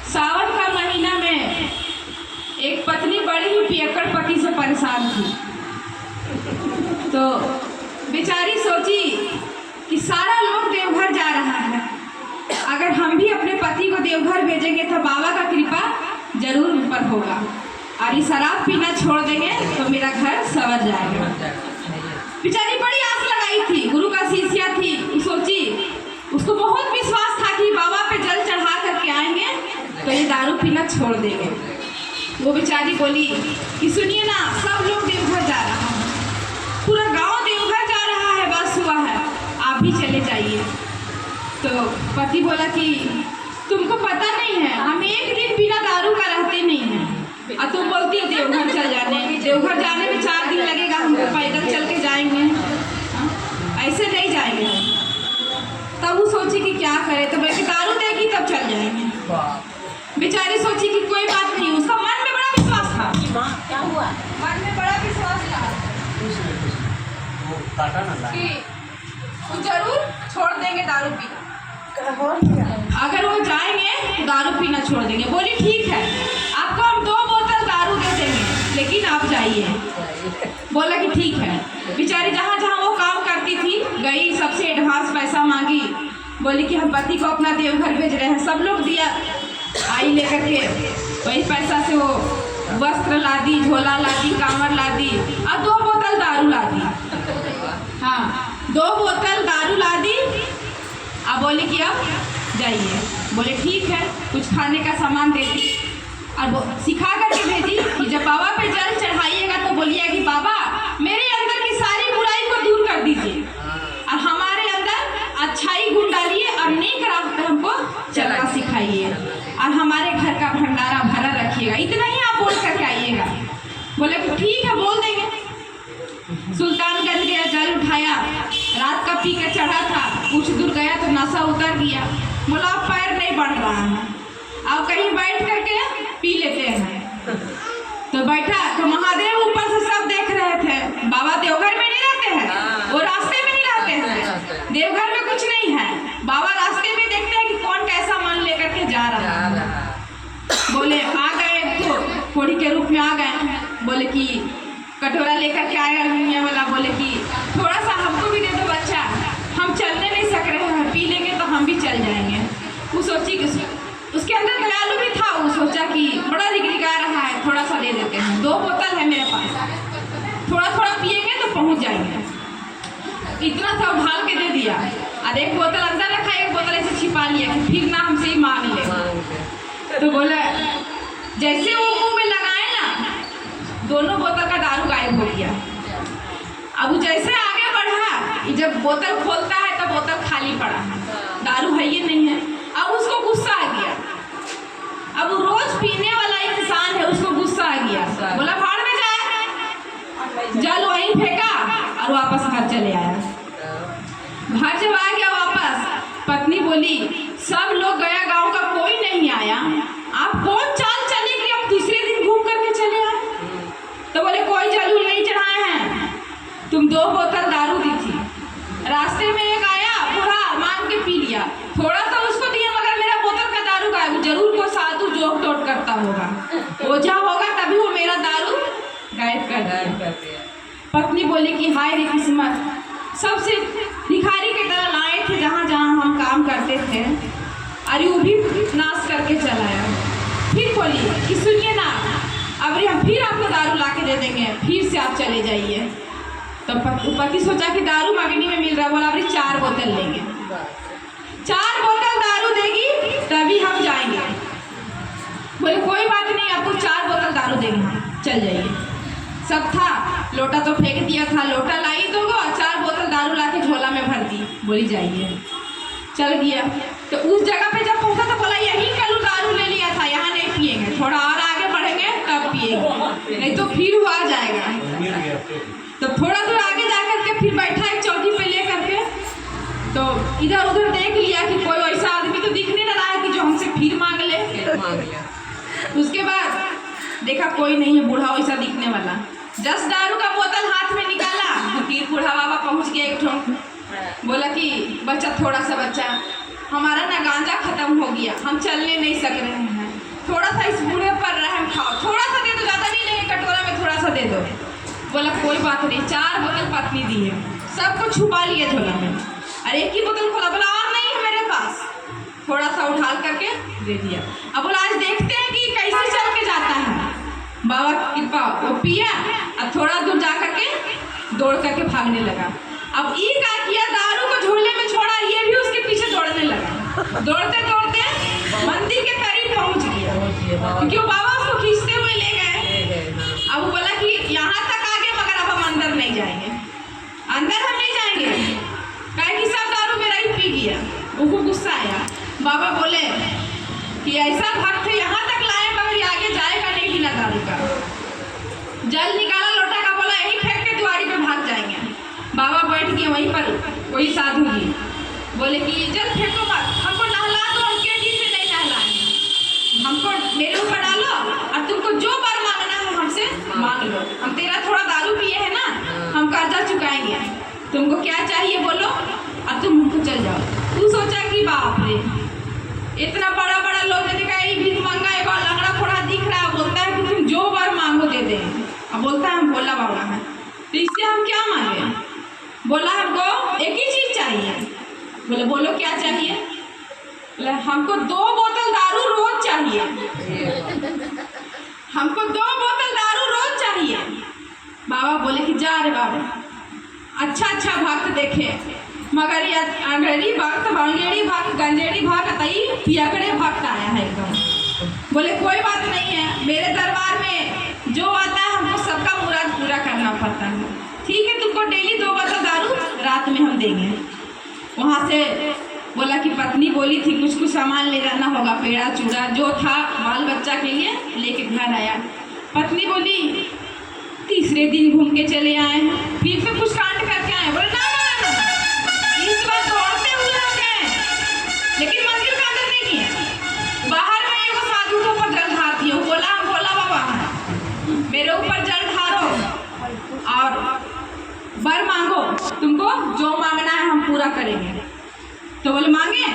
सावन का महीना में एक पत्नी बड़ी ही पियक्कड़ पति से परेशान थी। तो बेचारी सोची कि सारा लोग देवघर जा रहा है, अगर हम भी अपने पति को देवघर भेजेंगे तो बाबा का कृपा जरूर उन पर होगा और ये शराब पीना छोड़ देंगे तो मेरा घर संवर जाएगा। बेचारी बड़ी आस लगाई थी, गुरु का शिष्या थी, सोची, उसको बहुत विश्वास था कि बाबा पे जल चढ़ा करके आएंगे तो ये दारू पीना छोड़ देंगे। वो बेचारी बोली कि सुनिए ना, सब लोग देवघर जा रहा है, पूरा गांव देवघर जा रहा है, बस हुआ है, आप भी चले जाइए। तो पति बोला कि तुमको पता नहीं है, हम एक दिन बिना दारू का रहते नहीं हैं और तुम बोलती हो देवघर चल जाने। देवघर जाने में 4 दिन लगेगा, हमको पैदल चल के जाएंगे, ऐसे नहीं जाएंगे। तब वो सोची कि क्या करे, तो बल्कि दारू देगी तब चल जाएंगे। बेचारी सोची कि कोई बात नहीं, उसका मन में बड़ा विश्वास था। क्या हुआ? मन में बड़ा विश्वास था कि वो जरूर छोड़ देंगे दारू पीना, अगर वो जाएंगे तो दारू पीना छोड़ देंगे। बोली ठीक है, आपको हम 2 बोतल दारू दे देंगे, लेकिन आप जाइए। बोला कि ठीक है। बेचारी जहाँ जहाँ वो काम करती थी गई, सबसे एडवांस पैसा मांगी, बोली कि हम पति को अपना देवघर भेज रहे हैं। सब लोग दिया, आई लेकर के वही पैसा से वो वस्त्र ला दी, झोला ला दी, कांवर ला दी और 2 बोतल दारू ला दी। हाँ, 2 बोतल दारू ला दी। अब बोले कि अब जाइए। बोले ठीक है, कुछ खाने का सामान दे दी और वो सिखा करके भेजी कि जब बाबा पे जल चढ़ाइएगा तो बोलिए कि बाबा मेरे अंदर की सारी बुराई को दूर कर दीजिए और हमारे अंदर अच्छाई गुण डालिए और नेक राह पे हमको चलना सिखाइए और हमारे घर का भंडारा भरा रखिएगा। इतना ही आप बोल करके आइएगा। बोले कि ठीक है, बोल देंगे। सुल्तानगंज गया, जल उठाया, रात का पी के चढ़ा था, कुछ दूर गया तो नशा उतर गया। बोला अब पैर नहीं बढ़ रहा है, अब कहीं बैठ करके पी लेते हैं। तो बैठा तो महादेव ऊपर से सब देख रहे थे। बाबा देवघर में नहीं रहते हैं, वो रास्ते में नहीं रहते हैं, देवघर में कुछ नहीं है, बाबा रास्ते में देखते हैं कि कौन कैसा मन लेकर के जा रहा है। बोले आ गए, तो कोड़ी के रूप में आ गए। बोले कि कटोरा लेकर के आया दुनिया वाला, बोले कि थोड़ा सा हमको भी दे दो बच्चा, हम चलने नहीं सक रहे हैं, पी लेंगे तो हम भी चल जाएंगे। वो सोची कि उसके अंदर दयालु भी था, वो सोचा कि बड़ा रिगरिगा रहा है, थोड़ा सा दे देते हैं, 2 बोतल है मेरे पास, थोड़ा थोड़ा पिएंगे तो पहुंच जाएंगे। इतना सा ढाल के दे दिया और 1 बोतल अंदर रखा, 1 बोतल ऐसे छिपा लिया कि फिर ना हमसे ही मांग ले। तो बोला जैसे वो मुंह में लगाए ना, दोनों बोतल का दारू गायब हो गया। अब वो जैसे आगे बढ़ा, जब बोतल खोलता है तो बोतल खाली पड़ा है, दारू है ये नहीं है। अब उसको गुस्सा आ गया, अब वो रोज पीने वाला इंसान है, उसको गुस्सा आ गया। बोला भाड़ में जाए, जल वहीं फेंका और वापस घर चले आया। घर जब आ गया वापस, पत्नी बोली सब लोग गया, गांव का कोई नहीं आया, आप कौन चाल चले कि आप दूसरे दिन घूम करके चले आए? तो बोले कोई जरूर नहीं चढ़ाए हैं, तुम 2 बोतल दारू दी थी, रास्ते में एक आया बूढ़ा मांग के पी लिया, थोड़ा सा उसको दिया, मगर मेरा बोतल का दारू गायब। जरूर कोई साधु जोक टोट करता होगा, ओझा होगा, तभी वो मेरा दारू गायब कर दिया। पत्नी बोली कि हाय रे किस्मत, सबसे भिखारी की तरह लाए थे जहाँ जहाँ हम काम करते थे, अरे वो भी नाश करके चलाया। फिर बोली कि सुनिए ना, अब हम फिर आपको दारू ला के दे देंगे, फिर से आप चले जाइए। तो पति सोचा कि दारू मांगनी में मिल रहा, बोला अभी 4 बोतल लेंगे, 4 बोतल दारू देगी तभी हम जाएंगे। बोले कोई बात नहीं, आपको 4 बोतल दारू देंगे, चल जाइए। सब था, लोटा तो फेंक दिया था, लोटा लाई तो 4 बोतल दारू ला के झोला में भर दी। बोली जाइए, चल गया। तो उस जगह पे जब पहुंचा तो बोला यही कल दारू ले लिया था, यहाँ नहीं पिएंगे, थोड़ा और आगे बढ़ेंगे तब पिएंगे, नहीं तो फिर वो आ जाएगा। तो थोड़ा दूर आगे जाकर के फिर बैठा एक चौकी पे ले करके, तो इधर उधर देख लिया कि कोई ऐसा आदमी तो दिख नहीं रहा है कि जो हमसे फिर मांग ले। उसके बाद देखा कोई नहीं है बूढ़ा वैसा दिखने वाला, 10 दारू का बोतल हाथ में निकाला, फिर बूढ़ा बाबा पहुंच गया एक ठो, बोला कि बच्चा, थोड़ा सा बच्चा, हमारा ना गांजा खत्म हो हम चलने नहीं सक रहे हैं, थोड़ा सा इस बूढ़े पर रहम खाओ, थोड़ा सा दे दो, ज़्यादा नहीं लेंगे, कटोरा में थोड़ा सा दे दो। बोला कोई बात नहीं। 4 बोतल पत्नी दी है, सबको छुपा लिया झोला में, और एक ही बोतल खोला। बोला और नहीं है मेरे पास, थोड़ा सा उठाल करके दे दिया। अब बोला आज देखते हैं कि कैसे चल के जाता है। बाबा की कृपा, वो पिया और थोड़ा दूर जा करके दौड़ करके भागने लगा। अब ये क्या किया, दारू को झोले में छोड़ा, ये भी उसके पीछे दौड़ने लगा। दौड़ते दौड़ते मंदिर के करीब पहुंच गया, क्योंकि वो बाबा उसको खींचते हुए ले गए। अब वो बोला कि यहाँ तक आगे, मगर अब हम अंदर नहीं जाएंगे, अंदर हम नहीं जाएंगे, कहे कि सब दारू मेरा ही पी गया। उनको गुस्सा आया। बाबा बोले कि ऐसा भक्त यहाँ तक लाए मगर ये आगे जाएगा नहीं बिना दारू का। जल निकाला लोटा का, बोला यही फेंक के द्वारी पे भाग जाएंगे। बाबा बैठ गए वहीं पर, कोई साधु जी बोले कि जल फेंको मत, हमको नहला दो, हम केटी से नहीं नहलाएंगे, हमको मेरे ऊपर डालो और तुमको जो बर मांगना है हमसे मांग लो, हम तेरा थोड़ा दारू पिए है ना, हम कर्जा चुकाएंगे, तुमको क्या चाहिए बोलो और तुम हमको चल जाओ। तू सोचा कि बाप रे, इतना बड़ा बड़ा लोग ने देखा, ये भीख मांगा, एक लंगड़ा फोड़ा दिख रहा है, बोलता है कि तुम जो बर मांगो दे दे। अब बोलता है हम भोला बाबा हैं, तो इससे हम क्या मांगे। बोला हमको एक ही चीज़ चाहिए। बोले बोलो क्या चाहिए। बोले हमको 2 बोतल दारू रोज चाहिए, हमको 2 बोतल दारू रोज चाहिए। बाबा बोले कि जा रे बाबा, अच्छा भक्त देखे, मगर ये अंग्रेजी भक्त, बंगेड़ी भक्त, गंजेड़ी भक्त, पियकड़े भक्त आया है एकदम। बोले कोई बात नहीं है, मेरे दरबार में जो आता है हमको सबका मुराद पूरा करना पड़ता है। ठीक है, तुमको डेली 2 बोतल दारू रात में हम देंगे। वहाँ से बोला कि पत्नी बोली थी कुछ सामान ले जाना होगा, पेड़ा चूड़ा जो था बाल बच्चा के लिए लेके घर आया। पत्नी बोली तीसरे दिन घूम के चले आए हैं, फिर से कुछ कांड करके आए। बोले ना इस बार दौड़ते हुए आ गए, लेकिन मंदिर का अंदर नहीं किया। बाहर में एगो साधु के ऊपर जल ढार दिया। बोला हम भोला बाबा हैं, मेरे ऊपर जल ढारो और बर मांगो, तुमको जो मांगना है हम पूरा करेंगे। तो बोले मांगे।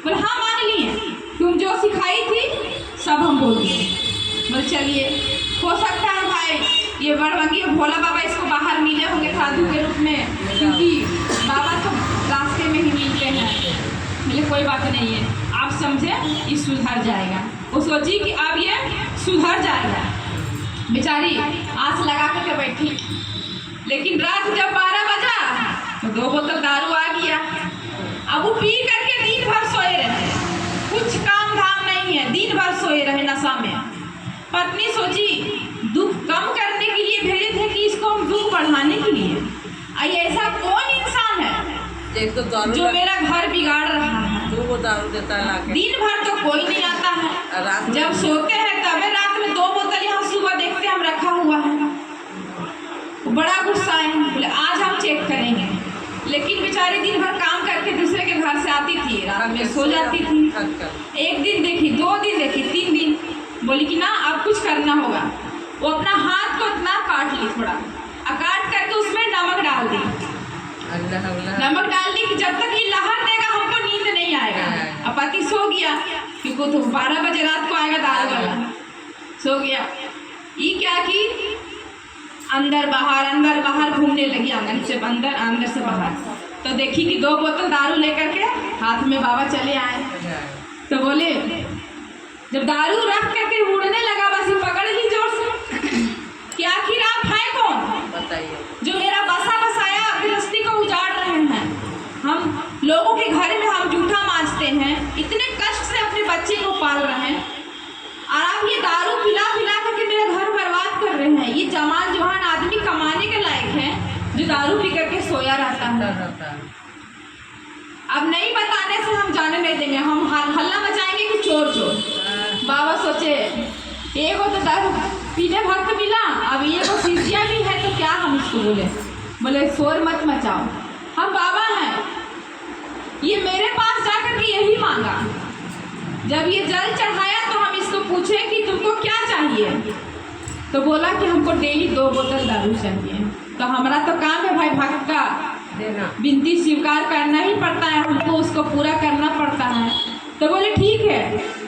बोले हाँ मांग लिए, तुम जो सिखाई थी सब हम बोल दिए। बोले चलिए, हो सकता है भाई ये बड़बंगी भोला बाबा इसको बाहर मिले होंगे साधु के रूप में, क्योंकि बाबा तो रास्ते में ही मिलते हैं। बोले कोई बात नहीं है, आप समझे ये सुधर जाएगा। वो सोची कि अब ये सुधर जाएगा। बेचारी आस लगा करके बैठी, लेकिन रात जब 12 बजा तो 2 बोतल दारू आ गया। अब वो पी करके दिन भर सोए रहे, कुछ काम धाम नहीं है, दिन भर सोए रहे नशा में। पत्नी सोची दुख कम करने के लिए भेजे थे कि इसको हम दुख बढ़ाने के लिए। ऐसा कौन इंसान है जो मेरा घर बिगाड़ रहा है। 2 दारू देता है, दिन भर तो कोई नहीं आता है, जब सोते हैं तभी रात में 2 बोतल यहाँ सुबह देखते हम रखा हुआ है। बड़ा गुस्सा है। बोले आज हम चेक करेंगे, लेकिन बेचारी दिन भर काम करके दूसरे के घर से आती थी, रात में सो जाती थी। 1 दिन देखी, 2 दिन देखी, 3 दिन, बोली कि ना अब कुछ करना होगा। वो अपना हाथ को इतना काट ली थोड़ा, और काट करके उसमें नमक डाल दी। नमक डाल दी कि जब तक ये लहर देगा हमको नींद नहीं आएगा। अब पति सो गया, क्योंकि तो 12 बजे रात को आएगा दारू वाला, सो गया। ये क्या की अंदर बाहर घूमने लगी, आंगन से अंदर, अंदर से बाहर। तो देखी कि 2 बोतल दारू लेकर के हाथ में बाबा चले आए। तो बोले जब दारू रख करके उड़ने लगा, बस ये पकड़ ली जोर से कि आखिर आप हैं कौन, बताइए, जो मेरा बसा बसाया गृहस्थी को उजाड़ रहे हैं। हम लोगों के घर में हम जूठा मांजते हैं, इतने कष्ट से अपने बच्चे को पाल रहे हैं, और आप ये दारू पिला करके मेरा घर बर्बाद कर रहे हैं। ये जवान आदमी कमाने के लायक है जो दारू पी करके सोया रहता है। अब नहीं बताने से हम जाने नहीं देंगे, हम हल्ला मचाएंगे कि चोर चोर। बाबा सोचे एगो तो दारू पीने भक्त मिला, अब ये को शिष्या भी है तो क्या हम इसको बोले। बोले शोर मत मचाओ, हम बाबा हैं, ये मेरे पास जाकर के यही मांगा। जब ये जल चढ़ाया तो हम इसको पूछे कि तुमको क्या चाहिए, तो बोला कि हमको डेली 2 बोतल दारू चाहिए। तो हमारा तो काम है भाई भक्त का विनती स्वीकार करना ही पड़ता है, हमको उसको पूरा करना पड़ता है। तो बोले ठीक है।